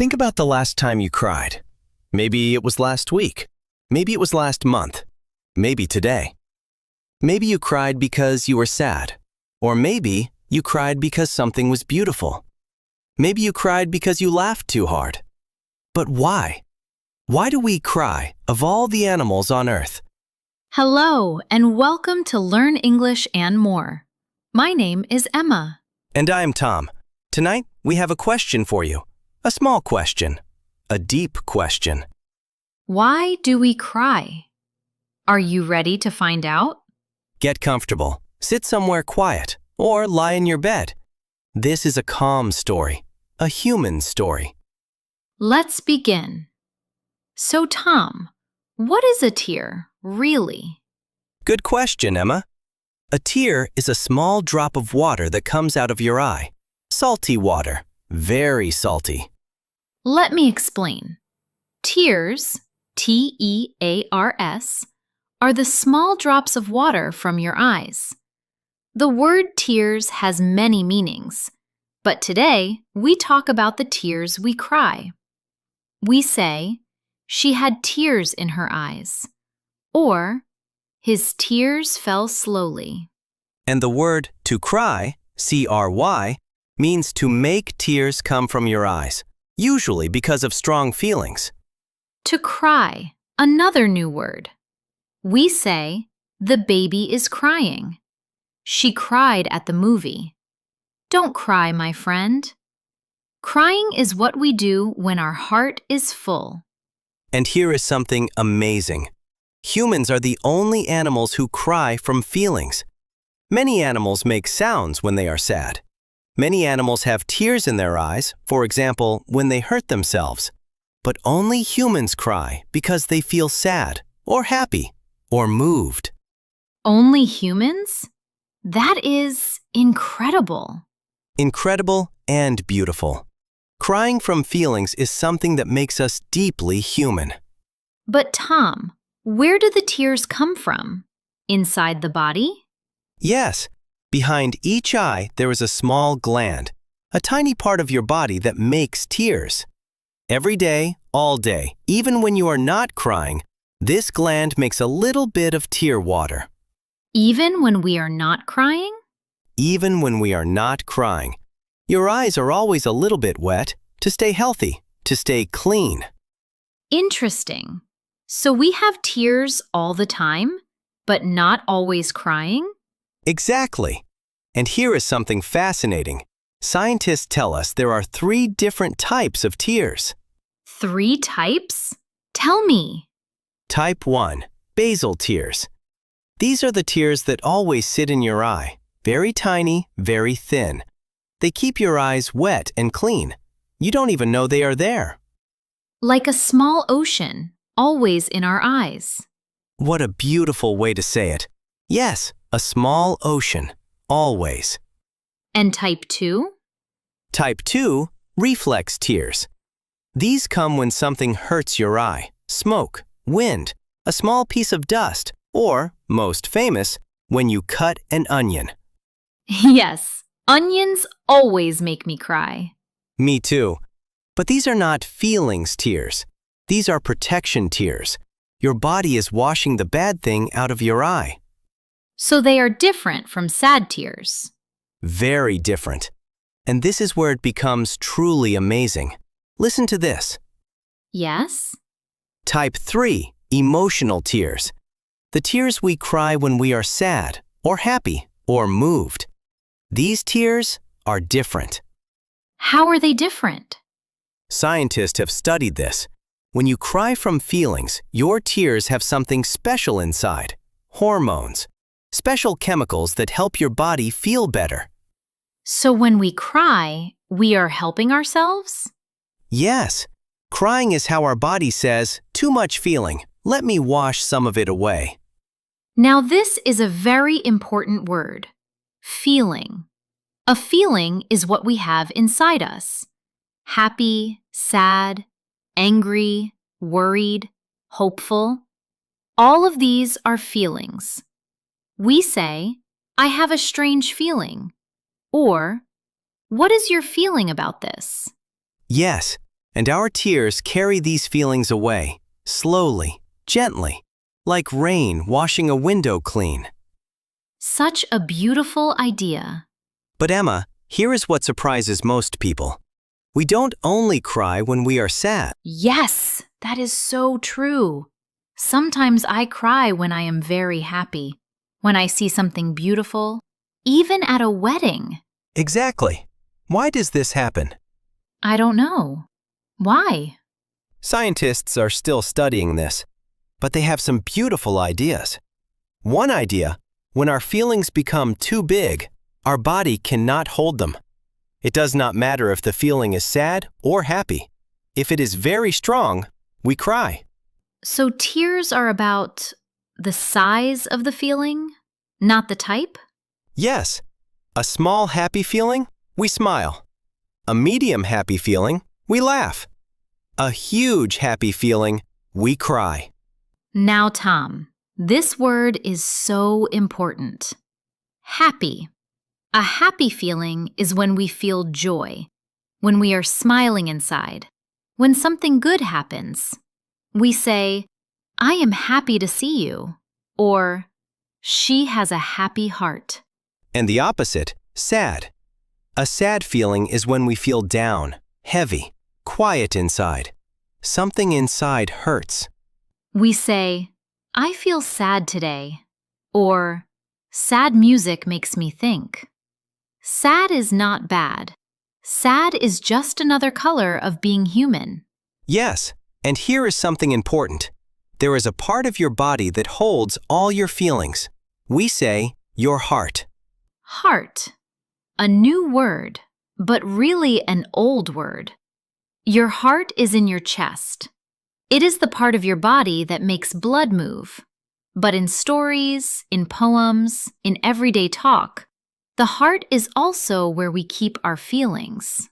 Think about the last time you cried. Maybe it was last week. Maybe it was last month. Maybe today. Maybe you cried because you were sad. Or maybe you cried because something was beautiful. Maybe you cried because you laughed too hard. But why? Why do we cry of all the animals on Earth? Hello, and welcome to Learn English and More. My name is Emma. And I'm Tom. Tonight, we have a question for you. A small question. A deep question. Why do we cry? Are you ready to find out? Get comfortable. Sit somewhere quiet. Or lie in your bed. This is a calm story. A human story. Let's begin. So, Tom, what is a tear, really? Good question, Emma. A tear is a small drop of water that comes out of your eye. Salty water. Very salty. Let me explain. Tears, T-E-A-R-S, are the small drops of water from your eyes. The word tears has many meanings, but today we talk about the tears we cry. We say, she had tears in her eyes, or his tears fell slowly. And the word to cry, C-R-Y, means to make tears come from your eyes, usually because of strong feelings. To cry, another new word. We say, the baby is crying. She cried at the movie. Don't cry, my friend. Crying is what we do when our heart is full. And here is something amazing. Humans are the only animals who cry from feelings. Many animals make sounds when they are sad. Many animals have tears in their eyes, for example, when they hurt themselves. But only humans cry because they feel sad, or happy, or moved. Only humans? That is incredible. Incredible and beautiful. Crying from feelings is something that makes us deeply human. But Tom, where do the tears come from? Inside the body? Yes, behind each eye there is a small gland, a tiny part of your body that makes tears. Every day, all day, even when you are not crying, this gland makes a little bit of tear water. Even when we are not crying? Even when we are not crying. Your eyes are always a little bit wet to stay healthy, to stay clean. Interesting. So we have tears all the time, but not always crying? Exactly. And here is something fascinating. Scientists tell us there are 3 different types of tears. 3 types? Tell me. Type 1, basal tears. These are the tears that always sit in your eye, very tiny, very thin. They keep your eyes wet and clean. You don't even know they are there. Like a small ocean, always in our eyes. What a beautiful way to say it. Yes, a small ocean, always. And type 2? Type 2, reflex tears. These come when something hurts your eye, smoke, wind, a small piece of dust, or, most famous, when you cut an onion. Yes, onions always make me cry. Me too. But these are not feelings tears. These are protection tears. Your body is washing the bad thing out of your eye. So they are different from sad tears. Very different. And this is where it becomes truly amazing. Listen to this. Yes? Type 3, emotional tears. The tears we cry when we are sad, or happy, or moved. These tears are different. How are they different? Scientists have studied this. When you cry from feelings, your tears have something special inside. Hormones. Special chemicals that help your body feel better. So when we cry, we are helping ourselves? Yes. Crying is how our body says, too much feeling. Let me wash some of it away. Now this is a very important word. Feeling. A feeling is what we have inside us. Happy, sad, angry, worried, hopeful. All of these are feelings. We say, I have a strange feeling. Or, what is your feeling about this? Yes, And our tears carry these feelings away, slowly, gently, like rain washing a window clean. Such a beautiful idea. But Emma, here is what surprises most people. We don't only cry when we are sad. Yes, that is so true. Sometimes I cry when I am very happy, when I see something beautiful, even at a wedding. Exactly. Why does this happen? I don't know. Why? Scientists are still studying this, but they have some beautiful ideas. One idea, when our feelings become too big, our body cannot hold them. It does not matter if the feeling is sad or happy. If it is very strong, we cry. So tears are about the size of the feeling, not the type? Yes, a small happy feeling, we smile. A medium happy feeling, we laugh. A huge happy feeling, we cry. Now, Tom, this word is so important. Happy. A happy feeling is when we feel joy, when we are smiling inside, when something good happens. We say, I am happy to see you, or she has a happy heart. And the opposite, sad. A sad feeling is when we feel down, heavy, quiet inside. Something inside hurts. We say, I feel sad today, or sad music makes me think. Sad is not bad. Sad is just another color of being human. Yes, and here is something important. There is a part of your body that holds all your feelings. We say, your heart. Heart. A new word, but really an old word. Your heart is in your chest. It is the part of your body that makes blood move. But in stories, in poems, in everyday talk, the heart is also where we keep our feelings.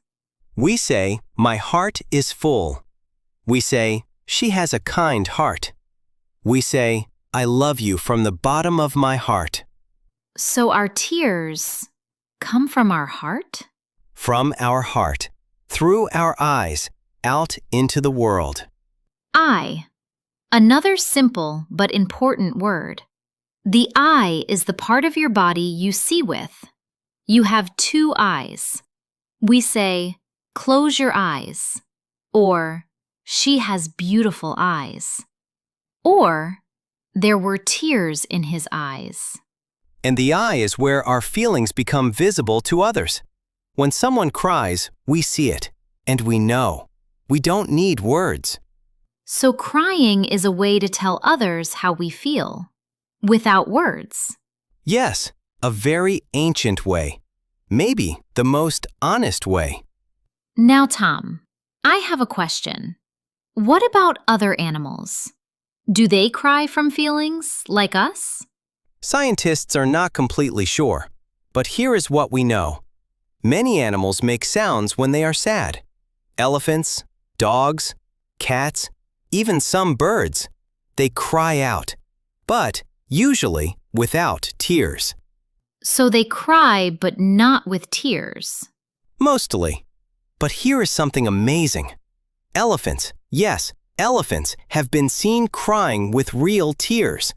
We say, my heart is full. We say, she has a kind heart. We say, I love you from the bottom of my heart. So our tears come from our heart? From our heart, through our eyes, out into the world. Eye. Another simple but important word. The eye is the part of your body you see with. You have two eyes. We say, close your eyes, or she has beautiful eyes, or there were tears in his eyes. And the eye is where our feelings become visible to others. When someone cries, we see it, and we know. We don't need words. So crying is a way to tell others how we feel, without words. Yes, a very ancient way. Maybe the most honest way. Now, Tom, I have a question. What about other animals? Do they cry from feelings like us? Scientists are not completely sure, but here is what we know. Many animals make sounds when they are sad. Elephants, dogs, cats, even some birds. They cry out, but usually without tears. So they cry, but not with tears. Mostly. But here is something amazing. Elephants, yes, elephants have been seen crying with real tears.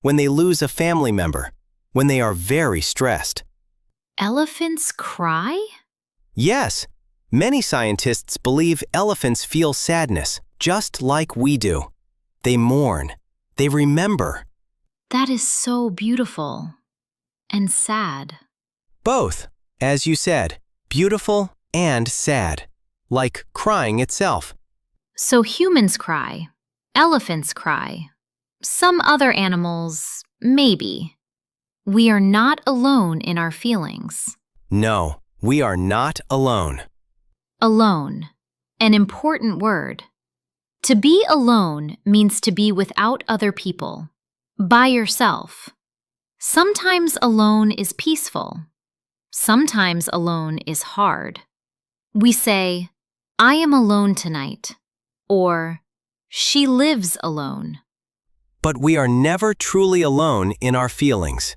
When they lose a family member, when they are very stressed. Elephants cry? Yes, many scientists believe elephants feel sadness, just like we do. They mourn. They remember. That is so beautiful and sad. Both, as you said, beautiful and sad, like crying itself. So humans cry. Elephants cry. Some other animals, maybe. We are not alone in our feelings. No, we are not alone. Alone. An important word. To be alone means to be without other people. By yourself. Sometimes alone is peaceful. Sometimes alone is hard. We say, I am alone tonight, or she lives alone. But we are never truly alone in our feelings.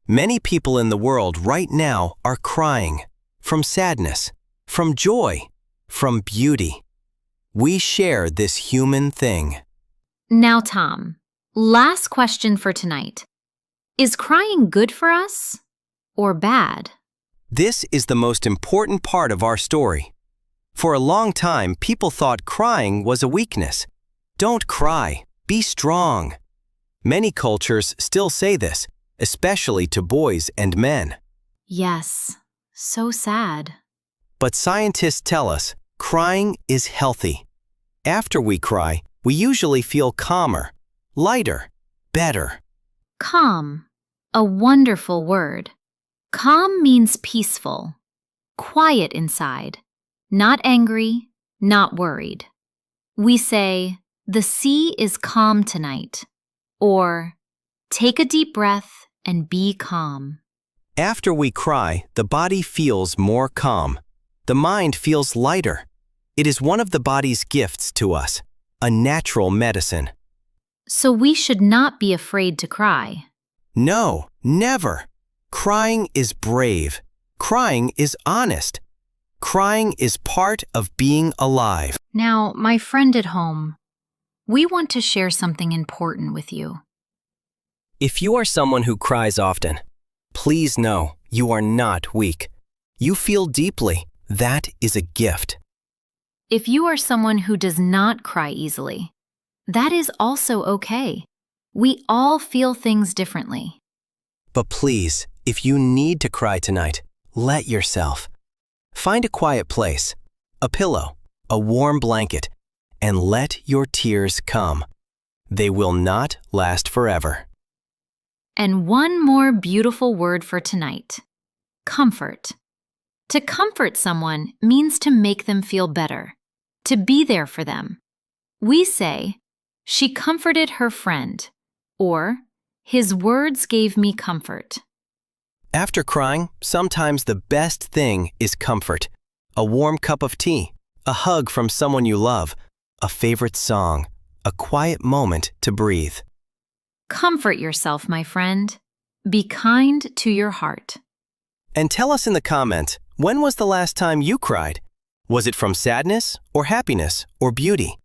Many people in the world right now are crying from sadness, from joy, from beauty. We share this human thing. Now, Tom, last question for tonight. Is crying good for us or bad? This is the most important part of our story. For a long time, people thought crying was a weakness. Don't cry, be strong. Many cultures still say this, especially to boys and men. Yes, so sad. But scientists tell us crying is healthy. After we cry, we usually feel calmer, lighter, better. Calm, a wonderful word. Calm means peaceful, quiet inside, not angry, not worried. We say, the sea is calm tonight, or take a deep breath and be calm. After we cry, the body feels more calm. The mind feels lighter. It is one of the body's gifts to us, a natural medicine. So we should not be afraid to cry. No, never. Crying is brave. Crying is honest. Crying is part of being alive. Now, my friend at home, we want to share something important with you. If you are someone who cries often, please know you are not weak. You feel deeply. That is a gift. If you are someone who does not cry easily, that is also okay. We all feel things differently. But please, if you need to cry tonight, let yourself. Find a quiet place, a pillow, a warm blanket, and let your tears come. They will not last forever. And one more beautiful word for tonight: comfort. To comfort someone means to make them feel better, to be there for them. We say, she comforted her friend, or his words gave me comfort. After crying, sometimes the best thing is comfort. A warm cup of tea, a hug from someone you love, a favorite song, a quiet moment to breathe. Comfort yourself, my friend. Be kind to your heart. And tell us in the comments, when was the last time you cried? Was it from sadness or happiness or beauty?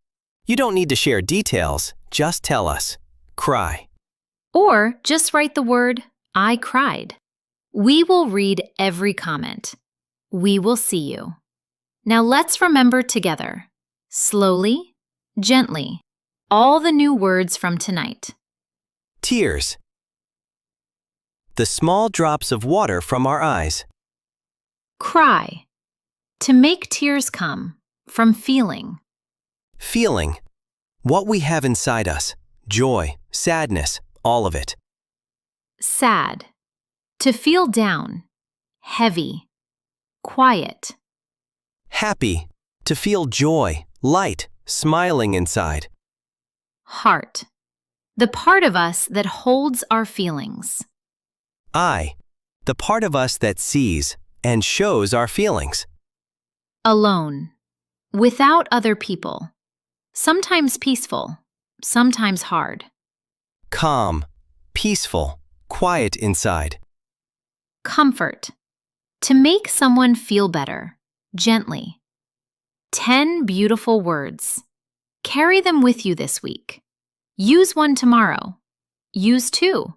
You don't need to share details, just tell us. Cry. Or just write the word, I cried. We will read every comment. We will see you. Now let's remember together, slowly, gently, all the new words from tonight. Tears. The small drops of water from our eyes. Cry. To make tears come, from feeling. Feeling. What we have inside us. Joy, sadness, all of it. Sad. To feel down, heavy, quiet. Happy. To feel joy, light, smiling inside. Heart. The part of us that holds our feelings. Eye. The part of us that sees and shows our feelings. Alone. Without other people. Sometimes peaceful, sometimes hard. Calm. Peaceful. Quiet inside. Comfort. To make someone feel better, gently. 10 beautiful words. Carry them with you this week. Use one tomorrow. Use two.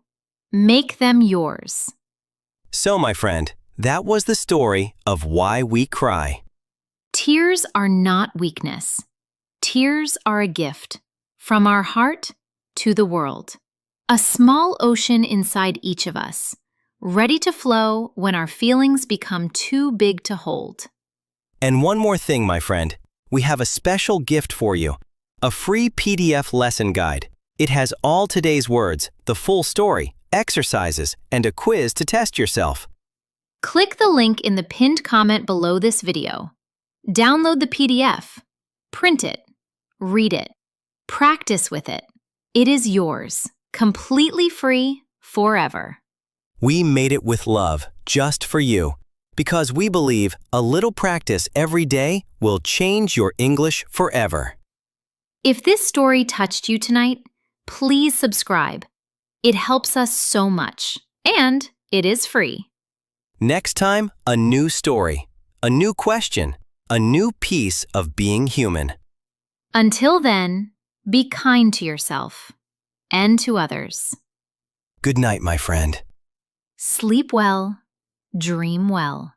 Make them yours. So, my friend, that was the story of why we cry. Tears are not weakness. Tears are a gift from our heart to the world. A small ocean inside each of us, ready to flow when our feelings become too big to hold. And one more thing, my friend. We have a special gift for you. A free PDF lesson guide. It has all today's words, the full story, exercises, and a quiz to test yourself. Click the link in the pinned comment below this video. Download the PDF. Print it. Read it. Practice with it. It is yours, completely free, forever. We made it with love, just for you, because we believe a little practice every day will change your English forever. If this story touched you tonight, please subscribe. It helps us so much, and it is free. Next time, a new story, a new question, a new piece of being human. Until then, be kind to yourself and to others. Good night, my friend. Sleep well, dream well.